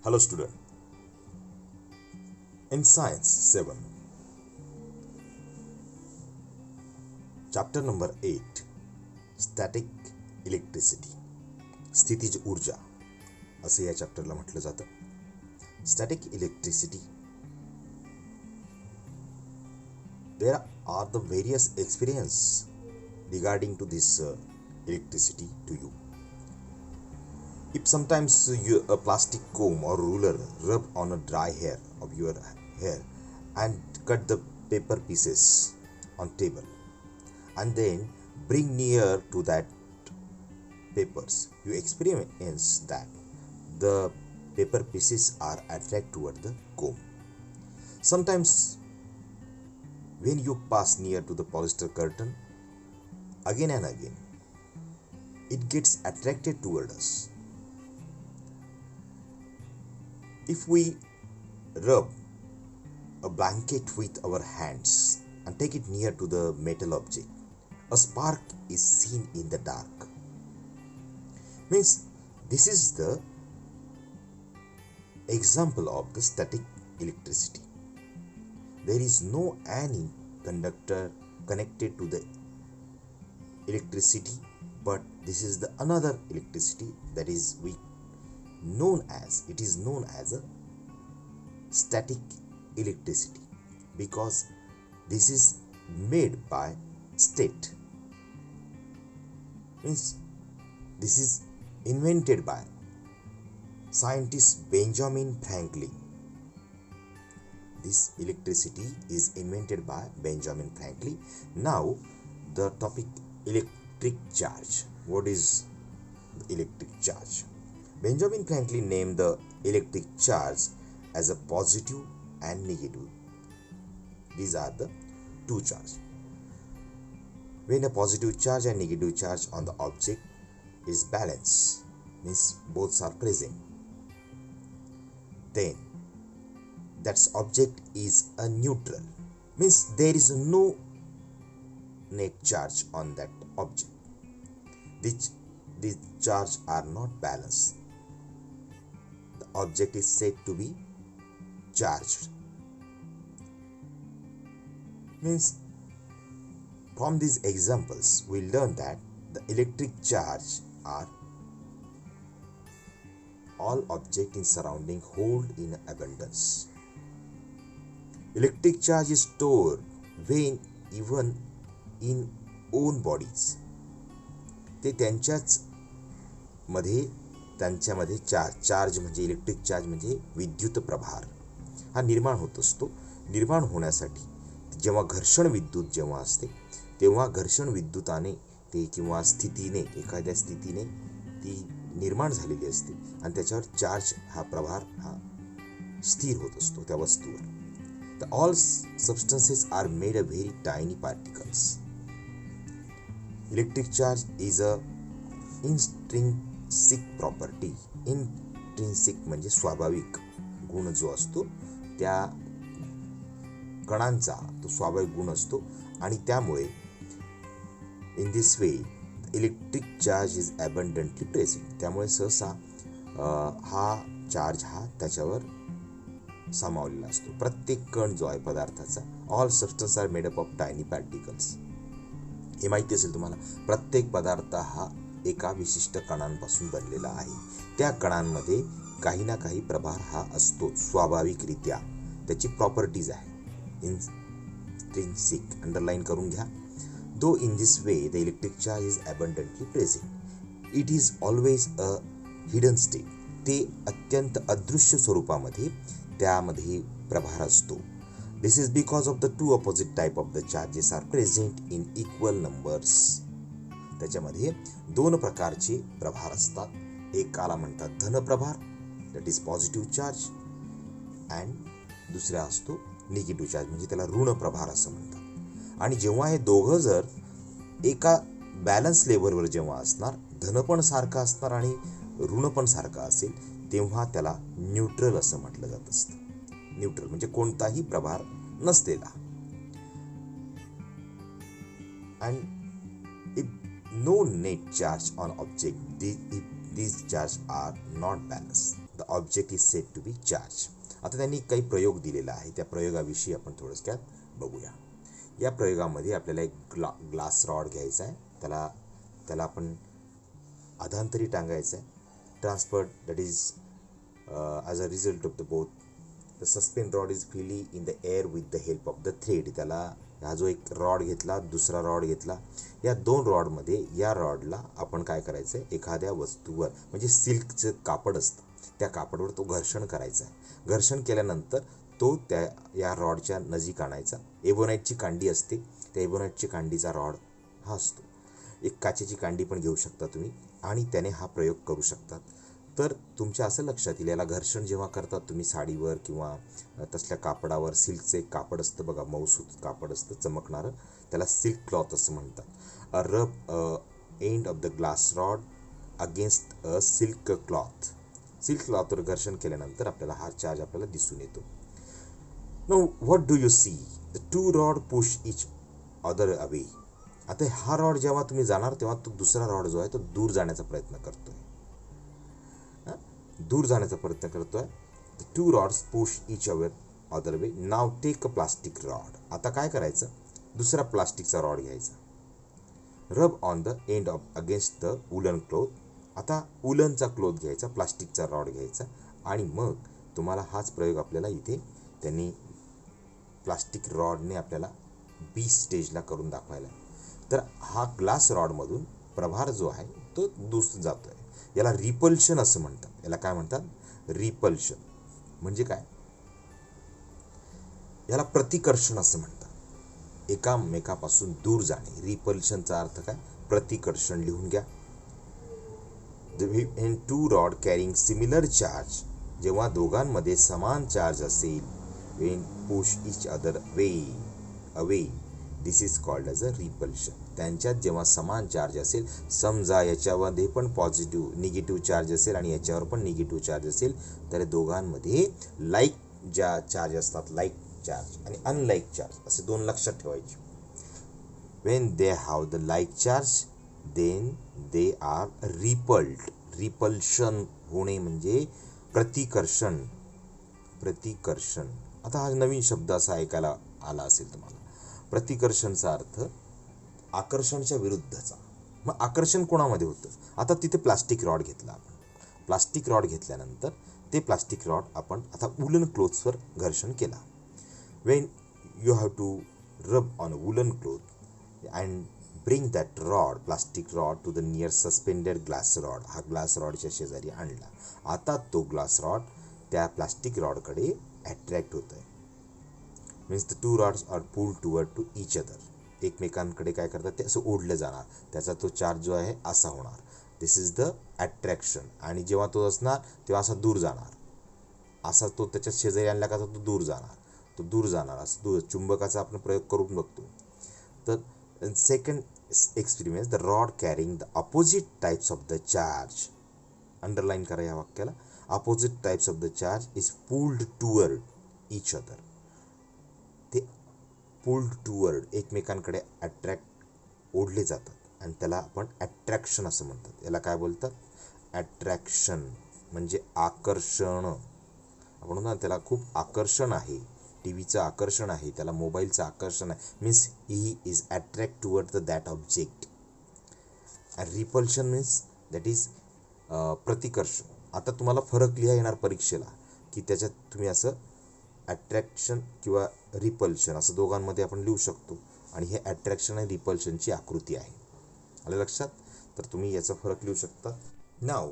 Hello student. In Science 7, chapter number 8, Static Electricity, स्थितीज ऊर्जा असे या चॅप्टरला म्हटलं जातं. Static electricity, there are the various experience regarding to this electricity to you. If sometimes a plastic comb or ruler rub on a dry hair of your hair and cut the paper pieces on table and then bring near to that papers, you experience that the paper pieces are attracted toward the comb. Sometimes when you pass near to the polyester curtain again and again, it gets attracted toward us. If we rub a blanket with our hands and take it near to the metal object, a spark is seen in the dark. Means this is the example of the static electricity. There is no any conductor connected to the electricity, but this is the another electricity that is it is known as a static electricity because this is made by state. Means this is invented by scientist Benjamin Franklin. This electricity is invented by Benjamin Franklin. Now the topic, electric charge. What is the electric charge? Benjamin Franklin named the electric charge as a positive and negative. These are the two charges. When a positive charge and negative charge on the object is balanced, means both are present, then that object is a neutral. Means there is no net charge on that object. These charges are not balanced. The object is said to be charged. Means from these examples we learn that the electric charge are all objects in surrounding hold in abundance. Electric charge is stored when even in own bodies. ते त्यांच्यामध्ये charge म्हणजे electric charge म्हणजे विद्युत प्रभार हा निर्माण होत असतो. निर्माण होण्यासाठी जेव्हा घर्षण विद्युत जेव्हा असते तेव्हा घर्षण विद्युताने ते किंवा स्थितीने एखाद्या स्थितीने ती निर्माण झालेली असते आणि त्याच्यावर चार्ज हा प्रभार हा स्थिर होत असतो त्या वस्तूवर. The all substances are made of very tiny particles. Electric charge is a intrinsic property. Intrinsic म्हणजे स्वाभाविक गुण जो असतो त्या कणांचा तो स्वाभाविक गुण असतो आणि त्यामुळे in this way electric charge is abundantly present. त्यामुळे सहसा हा चार्ज हा त्याच्यावर सामावलेला असतो. प्रत्येक कण जो आहे पदार्थाचा, all substance are made up of tiny particles. हे माहिती असेल तुम्हाला. प्रत्येक पदार्थ हा एका विशिष्ट कणांपासून बनलेला आहे. त्या कणांमध्ये काही ना काही प्रभार हा असतो स्वाभाविकरित्या. त्याची प्रॉपर्टीज आहे इंट्रिन्सिक. अंडरलाईन करून घ्या. दो in this way the electric charge is abundantly present. It is always a hidden state. ते अत्यंत अदृश्य स्वरूपामध्ये त्यामध्ये प्रभार असतो. This is because of the two opposite type of the charges are present in equal numbers. त्याच्यामध्ये दोन प्रकारचे प्रभार असतात. एकाला म्हणतात धनप्रभार, that is positive charge, and दुसरा असतो निगेटिव्ह चार्ज म्हणजे त्याला ऋण प्रभार असं म्हणतात. आणि जेव्हा हे दोघं जर एका बॅलन्स लेवलवर जेव्हा असणार, धन पण सारखं असणार आणि ऋण पण सारखं असेल, तेव्हा त्याला न्यूट्रल असं म्हटलं जात असतं. न्यूट्रल म्हणजे कोणताही प्रभार नसलेला. and if no net charge on object, these charges are not balanced. The object is said to be charge. आता त्यांनी काही प्रयोग दिलेला आहे, त्या प्रयोगाविषयी आपण थोडक्यात बघूया. या प्रयोगामध्ये आपल्याला एक ग्लास रॉड घ्यायचा आहे, त्याला आपण अधांतरी टांगायचं आहे. Transferred that is as a result of the both the suspend rod is freely in the air with the help of the thread. त्याला हा जो एक रॉड घेतला, दुसरा रॉड घेतला, या दोन रॉडमध्ये या रॉडला आपण काय करायचं आहे, एखाद्या वस्तूवर म्हणजे सिल्कचं कापड असतं त्या कापडावर तो घर्षण करायचा आहे. घर्षण केल्यानंतर तो या रॉडच्या नजीक आणायचा. एबोनाईटची कांडी असते, त्या एबोनाईटची कांडीचा रॉड हा असतो. एक काचेची कांडी पण घेऊ शकता तुम्ही आणि त्याने हा प्रयोग करू शकतात. तर तुमच्या असं लक्षात येईल, याला घर्षण जेव्हा करतात तुम्ही साडीवर किंवा तसल्या कापडावर, सिल्कचं एक कापड असतं बघा, मऊसूत कापड असतं चमकणारं, त्याला सिल्क क्लॉथ असं म्हणतात. A rub end of the glass rod against a silk cloth. Silk क्लॉथवर घर्षण केल्यानंतर आपल्याला हा चार्ज आपल्याला दिसून येतो. No what do you see? The two rod push each other away. आता हा रॉड जेव्हा तुम्ही जाणार तेव्हा तो दुसरा रॉड जो आहे तो दूर जाण्याचा प्रयत्न करतोय, दूर जाण्याचा प्रयत्न करतोय. The two rods push each other way. Now take a plastic rod. आता काय करायचं, दुसरा प्लास्टिकचा रॉड घ्यायचा. Rub on the end of against the woollen cloth. आता वुलनचा क्लोथ घ्यायचा, प्लास्टिकचा रॉड घ्यायचा आणि मग तुम्हाला हाच प्रयोग आपल्याला इथे त्यांनी प्लास्टिक रॉडने आपल्याला बी स्टेजला करून दाखवायला. तर हा ग्लास रॉडमधून प्रभार जो आहे तो दूर जातो आहे. याला रिपल्शन असं म्हणतात. याला काय म्हणतात? रिपल्शन. म्हणजे काय? याला प्रतिकर्षण असं म्हणतात. एकामेकापासून दूर जाणे. रिपल्शनचा अर्थ काय? प्रतिकर्षण. लिहून घ्या. when two rod carrying similar charge, जेव्हा दोघांमध्ये समान चार्ज असेल, when push each other away, this is called as a repulsion. त्यांच्यात जेव्हा समान चार्ज असेल, समजा याच्यामध्ये पण पॉझिटिव्ह निगेटिव्ह चार्ज असेल आणि याच्यावर पण निगेटिव्ह चार्ज असेल, तर दोघांमध्ये लाईक ज्या चार्ज असतात, लाईक चार्ज आणि अनलाईक चार्ज असे दोन लक्षात ठेवायचे. when they have the like charge then they are repelled. Repulsion होणे म्हणजे प्रतिकर्षण. प्रतिकर्षण. आता हा नवीन शब्द असा ऐकायला आला असेल तुम्हाला. प्रतिकर्षणचा अर्थ आकर्षणच्या विरुद्धचा. मग आकर्षण कोणामध्ये होतं? आता तिथे प्लास्टिक रॉड घेतला आपण. प्लास्टिक रॉड घेतल्यानंतर ते प्लास्टिक रॉड आपण आता वुलन क्लोथ्सवर घर्षण केला. When you have to rub on a woollen cloth and bring that rod, plastic rod, to the near suspended glass rod. हा ग्लास रॉडच्या शेजारी आणला. आता तो ग्लास रॉड त्या प्लास्टिक रॉडकडे अट्रॅक्ट होत आहे. Means the two rods are pulled toward to each other. एकमेकांकडे काय करतात, ते असं ओढलं जाणार. त्याचा तो चार्ज जो आहे असा होणार. दिस इज द अट्रॅक्शन. आणि जेव्हा तो असणार तेव्हा असा दूर जाणार. असा तो त्याच्या शेजारी आणला का तो दूर जाणार, तो दूर जाणार. असं दूर. चुंबकाचा आपण प्रयोग करून बघतो. तर second experiment, the rod carrying the opposite types of the charge, underline करा या वाक्याला, opposite types of the charge is pulled toward each other. ते pulled toward एकमेकांकडे अट्रॅक्ट ओढले जातात आणि त्याला आपण अट्रॅक्शन असं म्हणतात. याला काय बोलतात? अट्रॅक्शन म्हणजे आकर्षण. आपण म्हणतो त्याला खूप आकर्षण आहे, टी व्हीचं आकर्षण आहे, त्याला मोबाईलचं आकर्षण आहे. Means he is attract toward the that object. Repulsion means that is प्रतिकर्षण. आता तुम्हाला फरक लिहा येणार परीक्षेला की त्याच्यात तुम्ही असं अट्रॅक्शन किंवा रिपल्शन असं दोघांमध्ये आपण लिहू शकतो. आणि हे अट्रॅक्शन आणि रिपल्शनची आकृती आहे. आलं लक्षात? तर तुम्ही याचा फरक लिहू शकता. Now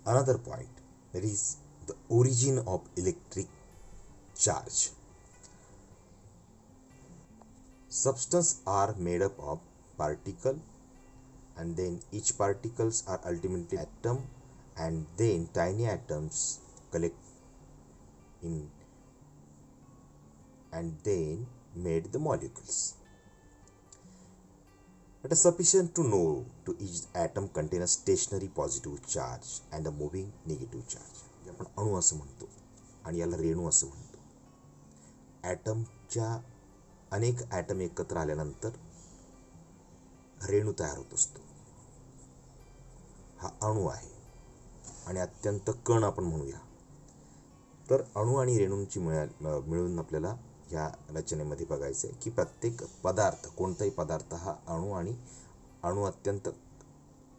another point, that is the origin of electric charge. Substance are made up of particle and then each particles are ultimately atom and then tiny atoms collect in and then made the molecules. It is sufficient to know to each atom contain a stationary positive charge and a moving negative charge. आपण अणू असं म्हणतो आणि याला रेणू असं म्हणतो. ॲटमच्या अनेक item एकत्र आल्यानंतर रेणू तयार होत असतो. हा अणू आहे. आणि अत्यंत कण आपण म्हणूया. तर अणू आणि रेणूंची मिळून आपल्याला ह्या रचनेमध्ये बघायचं आहे की प्रत्येक पदार्थ, कोणताही पदार्थ हा अणू अत्यंत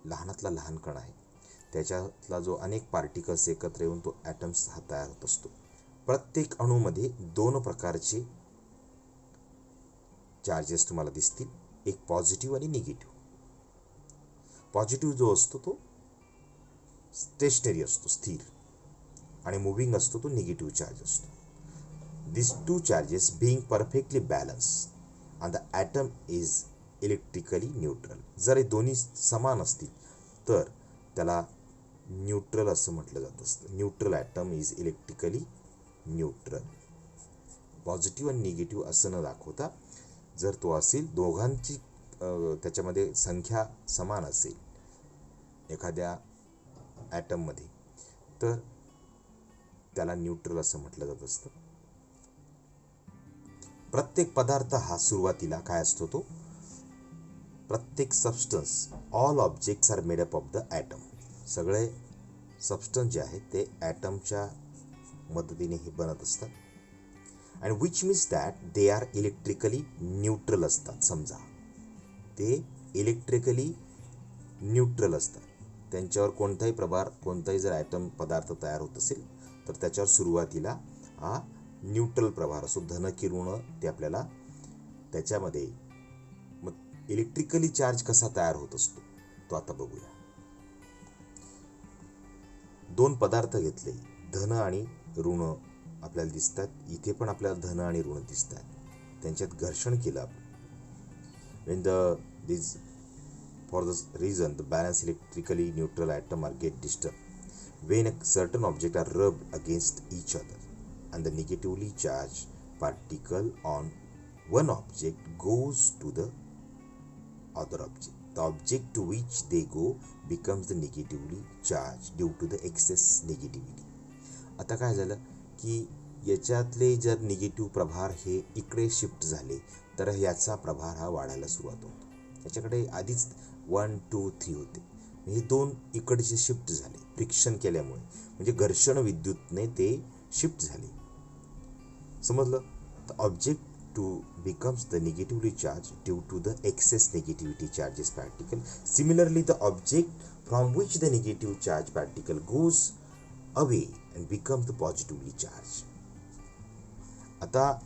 लहानातला लहान कण आहे. त्याच्यातला जो अनेक पार्टिकल्स एकत्र येऊन तो ॲटम्स हा तयार होत असतो. प्रत्येक अणूमध्ये 2 प्रकारचे चार्जेस तुम्हाला दिसतील, एक पॉझिटिव्ह आणि निगेटिव्ह. पॉझिटिव्ह जो असतो तो स्टेशनरी असतो, स्थिर, आणि मूव्हिंग असतो तो निगेटिव्ह चार्ज असतो. This 2 charges being perfectly balanced and the atom is electrically neutral. जर हे दोन्ही समान असतील तर त्याला न्यूट्रल असं म्हटलं जात असतं. Neutral atom is electrically neutral. Positive आणि निगेटिव्ह असं न दाखवता जर तो असेल, दोघांची त्याच्यामध्ये संख्या समान असेल एखाद्या ॲटममध्ये, तर त्याला न्यूट्रल असं म्हटलं जात असतं. प्रत्येक पदार्थ हा सुरुवातीला काय असतो, तो प्रत्येक substance, all objects are made up of the atom. सगळे सबस्टन्स जे आहेत ते ॲटमच्या मदतीने हे बनत असतात. And which means that they are electrically neutral असतात. समजा ते इलेक्ट्रिकली न्यूट्रल असतात. त्यांच्यावर कोणताही प्रभार, कोणताही जर ॲटम पदार्थ तयार होत असेल तर त्याच्यावर सुरुवातीला हा न्यूट्रल प्रभार असो, धन की ऋण, ते आपल्याला त्याच्यामध्ये. मग इलेक्ट्रिकली चार्ज कसा तयार होत असतो तो आता बघूया. 2 पदार्थ घेतले, धन आणि ऋण आपल्याला दिसतात. इथे पण आपल्याला धन आणि ऋण दिसतात. त्यांच्यात घर्षण केलं आपण. For this reason, the balance electrically neutral atom are get disturbed when a certain object are rubbed against each other, and the negatively charged particle on one object goes to the other object. The object to which they go becomes the negatively charged due to the excess negativity. आता काय झालं की याच्यातले जर negative प्रभार हे इकडे shift झाले तर याचा प्रभार हा वाढायला सुरुवात होतो. याच्याकडे आधीच 1, 2, 3 होते, हे 2 इकडचे शिफ्ट झाले फ्रिक्शन केल्यामुळे, म्हणजे घर्षण विद्युतने ते शिफ्ट झाले. समजलं? The object two becomes the negatively charge due to the excess negativity charges particle. Similarly the object from which the negative charge particle goes away and becomes the positively charge. आता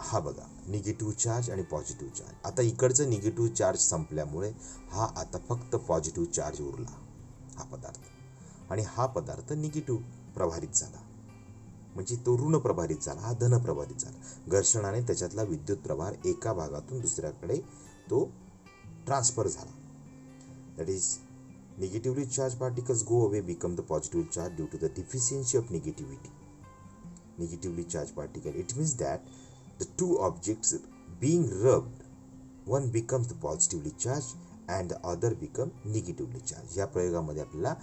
हा बघा, negative charge आणि positive charge. आता इकडचं negative charge संपल्यामुळे हा आता फक्त पॉझिटिव्ह चार्ज उरला, हा पदार्थ. आणि हा पदार्थ निगेटिव्ह प्रभारित झाला, म्हणजे तो ऋण प्रभारित झाला, हा धन प्रभारित झाला. घर्षणाने त्याच्यातला विद्युत प्रभार एका भागातून दुसऱ्याकडे तो ट्रान्सफर झाला. That is negatively charged particles go away, become the positive charge due to the deficiency of negativity. Negatively charged particle, it means that the 2 objects being rubbed, one becomes the positively charged and the other become negatively charged. या प्रयोगामध्ये आपल्याला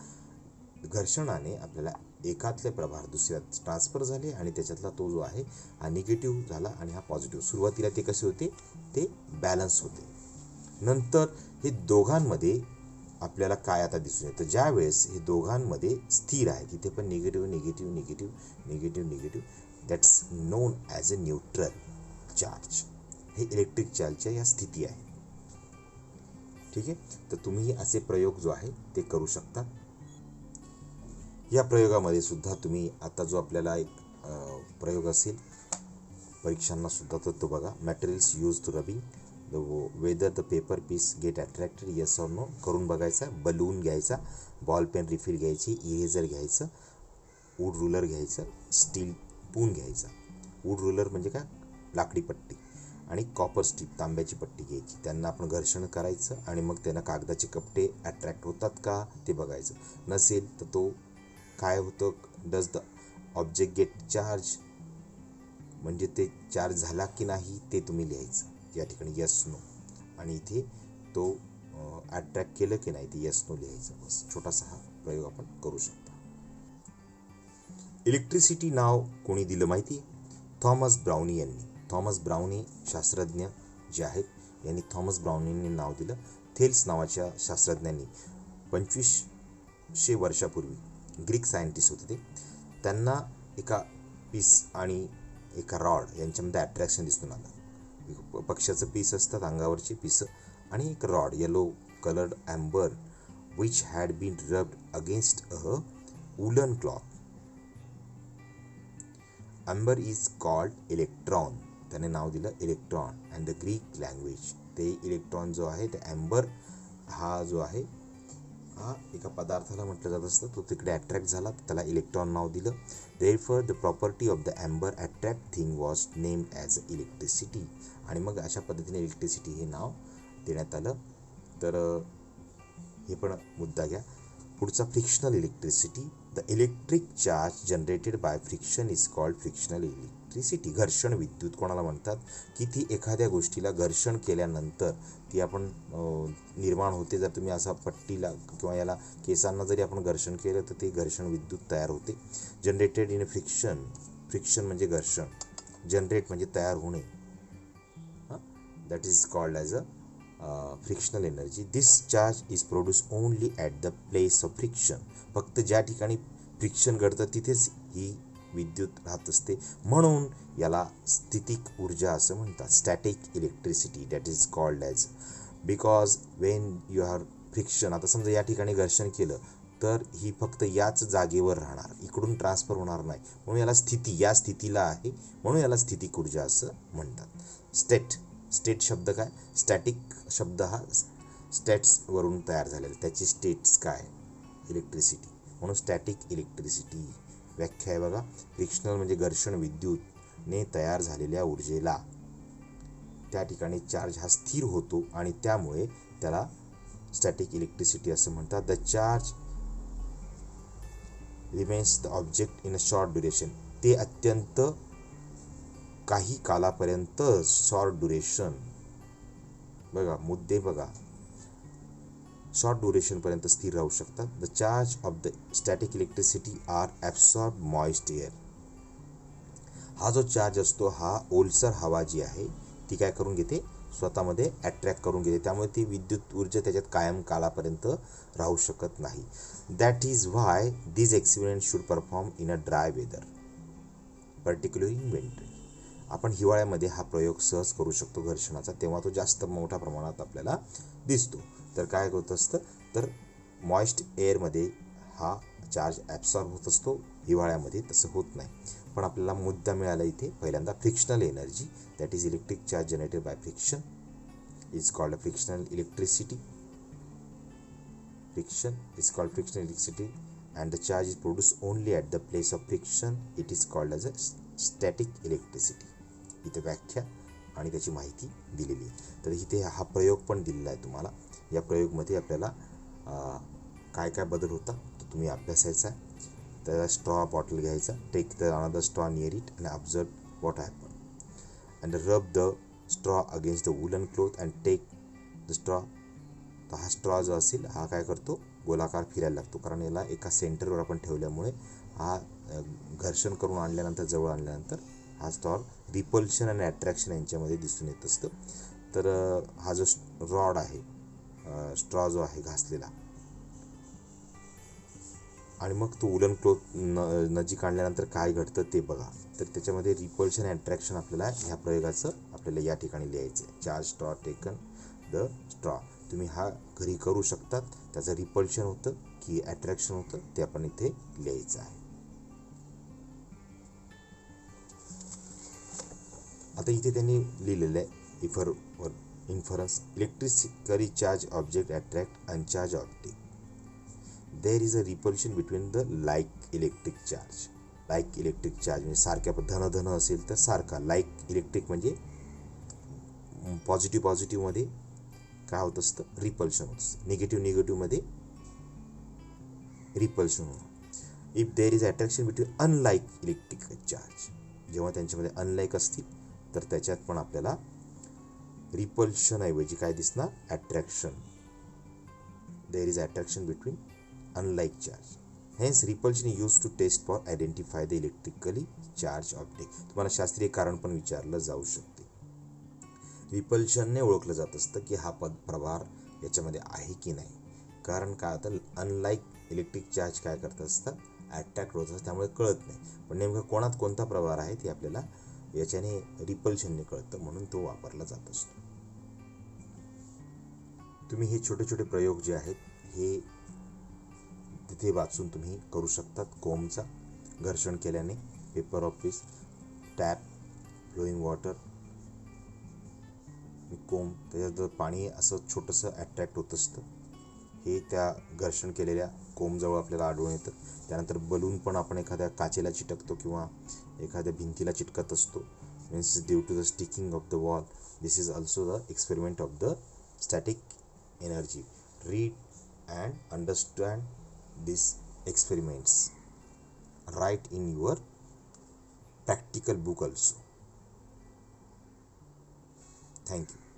घर्षणाने आपल्याला एकातले प्रभार दुसऱ्यात transfer झाले आणि त्याच्यातला तो जो आहे हा निगेटिव्ह झाला आणि हा पॉझिटिव्ह. सुरुवातीला ते कसे होते, ते बॅलन्स होते. नंतर हे दोघांमध्ये आपल्याला काय आता दिसून येतं, ज्या वेळेस हे दोघांमध्ये स्थिर आहे, तिथे पण negative negative negative negative negative, that's non as a neutral charge. हे इलेक्ट्रिक चार्जच्या या स्थिती आहे. ठीक आहे. तर तुम्ही असे प्रयोग जो आहे ते करू शकता. या प्रयोगामध्ये सुद्धा तुम्ही आता जो आपल्याला एक प्रयोग असेल परीक्षांना सुद्धा, तर तो बघा. Materials use to rubbing whether the paper piece get attracted, yes or no करून बघायचा. बलून घ्यायचा, बॉल पेन रिफिल घ्यायची, इरेझर घ्यायचं, वूड रुलर घ्यायचं, स्टील पून घ्यायचा. वूड रुलर म्हणजे काय, लाकडी पट्टी, आणि कॉपर स्ट्रीप, तांब्याची पट्टी घ्यायची. त्यांना आपण घर्षण करायचं आणि मग त्यांना कागदाचे कपडे अट्रॅक्ट होतात का ते बघायचं. नसेल तर तो काय होतं, does the object gate charge, म्हणजे ते चार्ज झाला की नाही ते तुम्ही लिहायचं या ठिकाणी, यस नो. आणि इथे तो अट्रॅक्ट केलं की नाही ते यस नो लिहायचं. बस छोटासा हा प्रयोग आपण करू शकता. इलेक्ट्रिसिटी नाव कोणी दिलं माहिती आहे? थॉमस ब्राउनी यांनी. थॉमस ब्राउनी शास्त्रज्ञ जे आहेत यांनी थॉमस ब्राउनींनी नाव दिलं. थेल्स नावाच्या शास्त्रज्ञांनी 25 500 वर्षापूर्वी ग्रीक सायंटिस्ट होते ते, त्यांना एका पीस आणि एका रॉड यांच्यामध्ये अट्रॅक्शन दिसून आलं. पक्ष्याचं पीस असतात अंगावरची पीस आणि एक rod yellow coloured amber which had been rubbed against a woollen cloth. Amber is called electron, त्याने नाव दिलं electron. And the Greek language, ते इलेक्ट्रॉन जो आहे ते ॲम्बर हा जो आहे हा एका पदार्थाला म्हटलं जात असतं, तो तिकडे अट्रॅक्ट झाला, त्याला इलेक्ट्रॉन नाव दिलं. Therefore the property of the amber attract thing was named as electricity. आणि मग अशा पद्धतीने इलेक्ट्रिसिटी हे नाव देण्यात आलं. तर हे पण मुद्दा घ्या. पुढचा frictional electricity. The electric charge generated by friction is called frictional electricity. घर्षण विद्युत कोणाला म्हणतात, की ती एखाद्या गोष्टीला घर्षण केल्यानंतर ती आपण निर्माण होते. जर तुम्ही असा पट्टीला किंवा याला केसांना जरी आपण घर्षण केलं तर ते घर्षण विद्युत तयार होते. जनरेटेड इन फ्रिक्शन, फ्रिक्शन म्हणजे घर्षण, जनरेट म्हणजे तयार होणे, that is called as a frictional energy. This charge is produce only at the place of friction. फक्त ज्या ठिकाणी फ्रिक्शन घडतं तिथेच ही विद्युत राहत असते, म्हणून याला स्थितिक ऊर्जा असं म्हणतात. Static electricity that is called as, because Wien you have friction, आता समजा या ठिकाणी घर्षण केलं तर ही फक्त याच जागेवर राहणार, इकडून ट्रान्सफर होणार नाही, म्हणून याला स्थिती, या स्थितीला आहे म्हणून याला स्थितिक ऊर्जा असं म्हणतात. स्टेट, स्टेट शब्द काय, स्टॅटिक शब्द हा स्टॅट्सवरून तयार झालेला, त्याची स्टेट्स काय, इलेक्ट्रिसिटी, म्हणून स्टॅटिक इलेक्ट्रिसिटी. व्याख्या आहे बघा. फ्रिक्शनल म्हणजे घर्षण विद्युतने तयार झालेल्या ऊर्जेला त्या ठिकाणी चार्ज हा स्थिर होतो आणि त्यामुळे त्याला स्टॅटिक इलेक्ट्रिसिटी असं म्हणतात. The charge remains the object in a short duration. ते अत्यंत काही कालापर्यंत, शॉर्ट ड्युरेशन बघा, मुद्दे बघा, शॉर्ट ड्युरेशनपर्यंत स्थिर राहू शकतात. The charge of the static electricity are absorb moist air. हा जो चार्ज असतो हा ओलसर हवा जी आहे ती काय करून घेते, स्वतःमध्ये अट्रॅक्ट करून घेते, त्यामुळे ती विद्युत ऊर्जा त्याच्यात कायम कालापर्यंत राहू शकत नाही. That is why this experiment should perform in a dry weather, particularly in winter. आपण हिवाळ्यामध्ये हा प्रयोग सहज करू शकतो घर्षणाचा, तेव्हा तो जास्त मोठ्या प्रमाणात आपल्याला दिसतो. तर काय होत असतं, तर मॉइस्ट एअरमध्ये हा चार्ज ॲब्सॉर्ब होत असतो, हिवाळ्यामध्ये तसं होत नाही. पण आपल्याला मुद्दा मिळाला इथे पहिल्यांदा. Frictional energy that is electric charge generated by friction is called a frictional electricity. Friction is called frictional electricity and the charge is produce only at the place of friction, it is called as a static electricity. इथे व्याख्या आणि त्याची माहिती दिलेली आहे. तर इथे हा प्रयोग पण दिलेला आहे तुम्हाला. या प्रयोगमध्ये आपल्याला काय काय बदल होता तो तुम्ही अभ्यासायचा आहे. त्याला स्ट्रॉ बॉटल घ्यायचा, take the another straw near it and observe what happen and rub the straw against the woollen cloth and take the straw. तर हा स्ट्रॉ जो असेल हा काय करतो, गोलाकार फिरायला लागतो, कारण याला एका सेंटरवर आपण ठेवल्यामुळे हा घर्षण करून आणल्यानंतर, जवळ आणल्यानंतर हा स्ट्रॉ रिपल्शन आणि अट्रॅक्शन यांच्यामध्ये दिसून येत असतं. तर हा जो रॉड आहे, स्ट्रॉ जो आहे घासलेला, आणि मग तो वुलन क्लोथ नजीक आणल्यानंतर काय घडतं ते बघा. तर त्याच्यामध्ये रिपल्शन आणि अट्रॅक्शन आपल्याला ह्या प्रयोगाचं आपल्याला या ठिकाणी लिहायचं आहे. Charge straw taken the straw. तुम्ही हा घरी करू शकतात. त्याचं रिपल्शन होतं की अट्रॅक्शन होतं ते आपण इथे लिहायचं आहे. आता इथे त्यांनी लिहिलेलं आहे inference. Electrically charge object attract अनचार्ज object. There is a repulsion between the like electric charge. Like electric charge म्हणजे सारख्या धन असेल तर सारखा. लाईक इलेक्ट्रिक म्हणजे पॉझिटिव्हमध्ये काय होत असतं, रिपल्शन होत असतं. निगेटिव्हमध्ये रिपल्शन होतं. If there is attraction between unlike electric charge, जेव्हा त्यांच्यामध्ये अनलाईक असतील तर त्याच्यात पण आपल्याला रिपल्शन ऐवजी काय दिसणार, attraction. There is attraction between unlike charge. Hence repulsion use to test for identify the electrically charge object. तुम्हाला शास्त्रीय कारण पण विचारलं जाऊ शकते. रिपल्शनने ओळखलं जात असतं की हा प्रभार याच्यामध्ये आहे की नाही. कारण काय होतं, अनलाईक इलेक्ट्रिक चार्ज काय करत असतं, अट्रॅक्ट होत असतं, त्यामुळे कळत नाही. पण नेमकं कोणात कोणता प्रभार आहे ते आपल्याला याच्याने रिपल्शनने कळतं, म्हणून तो वापरला जात असतो. तुम्ही हे छोटे छोटे प्रयोग जे आहेत हे तिथे वाचून तुम्ही करू शकतात. कोंबचा घर्षण केल्याने paper of peace, tap, flowing water, कोंब, त्याच्यात पाणी असं छोटंसं अट्रॅक्ट होत असतं. हे त्या घर्षण केलेल्या कोंबजवळ आपल्याला आढळून येतं. त्यानंतर बलून पण आपण एखाद्या काचेला चिटकतो किंवा एखाद्या भिंतीला चिटकत असतो. Means due to the sticking of the wall. This is also the experiment of the static energy. Read and understand these experiments. Write in your practical book also. Thank you.